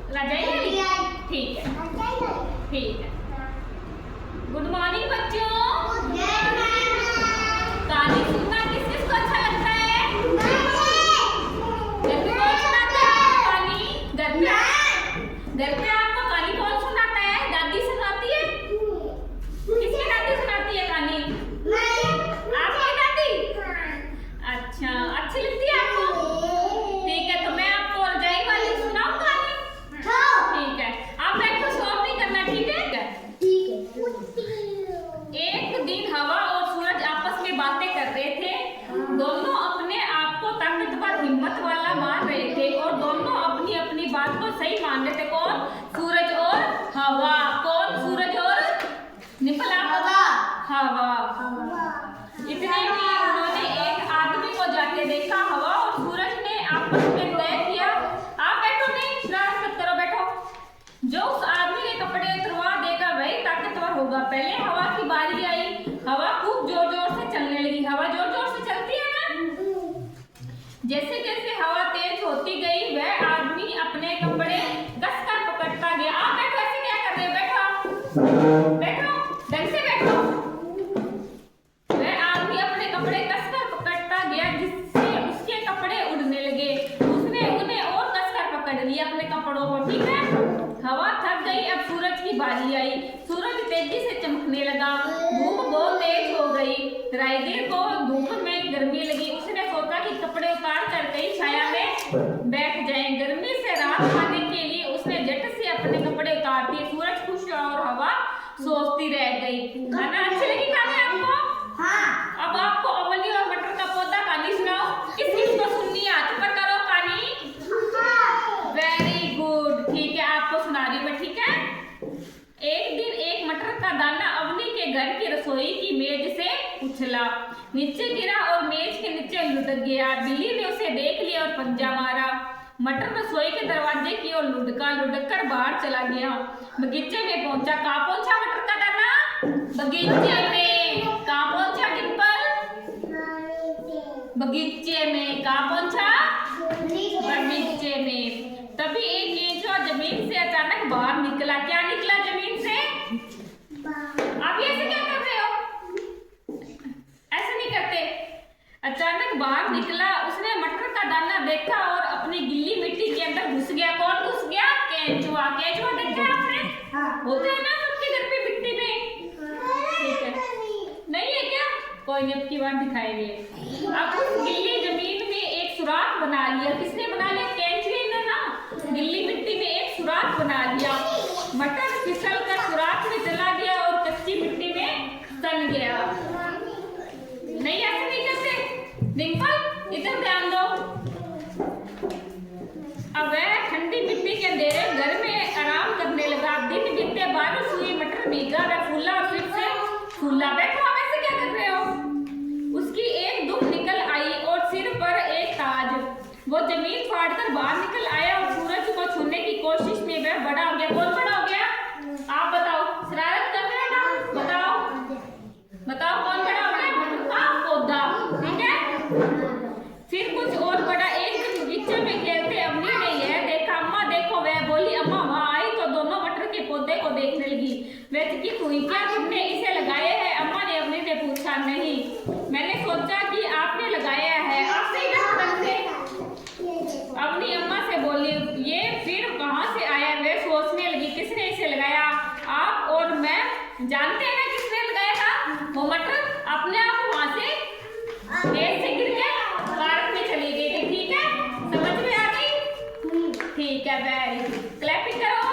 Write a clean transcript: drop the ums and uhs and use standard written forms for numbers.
रजाई आई? ठीक है, ठीक है। गुड मॉर्निंग बच्चों। कहानी सुनना किस किस को अच्छा लगता है? घर पे कौन सुनाता है कहानी? घर पे आपको कहानी कौन सुनाता है? दादी सुनाती है? किसकी दादी सुनाती है कहानी? आपकी दादी? अच्छा, अच्छी लगती है आपको? ठीक है, तो मैं आपको रजाई वाली सुनाऊं कहानी? ठीक है, आप बैठो, शोर नहीं करना, ठीक है? एक दिन हवा और सूरज आपस में बातें कर रहे थे। दोनों अपने आप को ताकतवर, हिम्मत वाला मान रहे थे और दोनों अपनी अपनी बात को सही मान रहे थे। कौन? सूरज और हवा। कौन? सूरज और निपला हवा। इतने में उन्होंने एक आदमी को जाते देखा। हवा और सूरज ने आपस में तय किया। आप बैठो, नहीं शरारत मत करो, बैठो। जो उस आदमी के कपड़े उतरवा देगा वही ताकतवर होगा। पहले हवा की बारी आई। हवा खूब जोर जोर से चलने लगी। हवा जोर जोर से चलती है ना। जैसे जैसे हवा तेज होती गई वह आदमी अपने कपड़े कसकर पकड़ता गया। आप बैठो, ऐसे क्या कर रहे हो? बैठो बैठो, ढंग से बैठो। वह आदमी अपने कपड़े कसकर पकड़ता गया जिससे उसके कपड़े उड़ने लगे। उसने उन्हें और कसकर पकड़ लिया अपने कपड़ों को। ठीक है, हवा थक गई। अब सूरज की बारी आई। सूरज तेजी से चमकने लगा। धूप बहुत तेज हो गई। राइडर को धूप में गर्मी लगी। उसने सोचा कि कपड़े उतार कर कहीं छाया में बैठ जाए। गर्मी से राहत पाने के लिए उसने झट से अपने कपड़े उतार दिए। सूरज खुश और हवा सोचती रह गई। खाना अच्छी लगी कहानी आपको? अब आपको अमली और मटर का पौधा कहानी सुनाओ। किस किस को सुननी है? हाथ पर करो कहानी। वेरी गुड, ठीक है, आपको सुना रही मैं, ठीक है? एक दिन एक मटर का दाना अवनी के घर की रसोई की मेज से उछला, नीचे गिरा और मेज के नीचे लुढ़क गया। बिल्ली ने उसे देख लिया और पंजा मारा। मटर रसोई के दरवाजे की ओर लुढ़क कर बाहर चला गया। बगीचे में पहुंचा। कहाँ पहुंचा मटर का दाना? बगीचे में। कहाँ पहुंचा डिंपल? बगीचे में। कहाँ पहुंचा? बगीचे में। तभी एक केंचुआ जमीन से अचानक बाहर निकला। क्या निकला जमीन से? आप ऐसे क्या कर रहे हो? ऐसे नहीं करते। अचानक बाहर निकला। उसने मटर का दाना देखा और अपनी गिल्ली मिट्टी के अंदर घुस गया। कौन घुस गया? केंचुआ। केंचुआ देखा आपने? होते हैं ना सबके घर पे मिट्टी में। ठीक है, नहीं है क्या? कोई नहीं, अब की बार दिखाएंगे। अब उस गिल्ली जमीन में एक सुराख बना लिया। किसने बना लिया? केंचुए ने ना। गिल्ली मिट्टी में एक सुराख बना लिया। मटर फिसल कर सुराख में चला गया और कच्ची मिट्टी में सन गया। नहीं, ऐसे नहीं करते। डिंपल, इधर ध्यान दो। अब वह ठंडी मिट्टी के अंधेरे घर में आराम करने लगा। दिन बीते, बारिश हुई, मटर भीगा, वह फूला और फिर से फूला। बैठो, आप ऐसे क्या कर रहे हो? उसकी एक दुम निकल आई और सिर पर एक ताज। वो जमीन फाड़कर बाहर निकल आया और सूरज को छूने की कोशिश में वह बड़ा हो गया। कौन बड़ा हो गया? आप बताओ, शरारत कर रहे हैं ना? बताओ बताओ, कौन बड़ा हो गया? मटर का पौधा। ठीक है, फिर कुछ और बड़ा। एक दिन बगीचे में खेलते अवनी ने यह देखा। अम्मा देखो, वह बोली। अम्मा वहां आई तो दोनों मटर के पौधे को देखने लगी। वह चकित हुई। क्या तुमने इसे लगाया है? अम्मा ने अवनी से पूछा। नहीं, मैंने सोचा कि आपने लगाया है। आपसे अपनी अम्मा से बोली। ये फिर कहाँ से आया? वे सोचने लगी, किसने इसे लगाया? आप और मैं जानते हैं ना किसने लगाया था? वो मटर अपने आप वहां से तेज से गिर के पार्क में चली गई थी। ठीक है, समझ में आ गई? ठीक है, वेरी गुड, क्लैपिंग करो।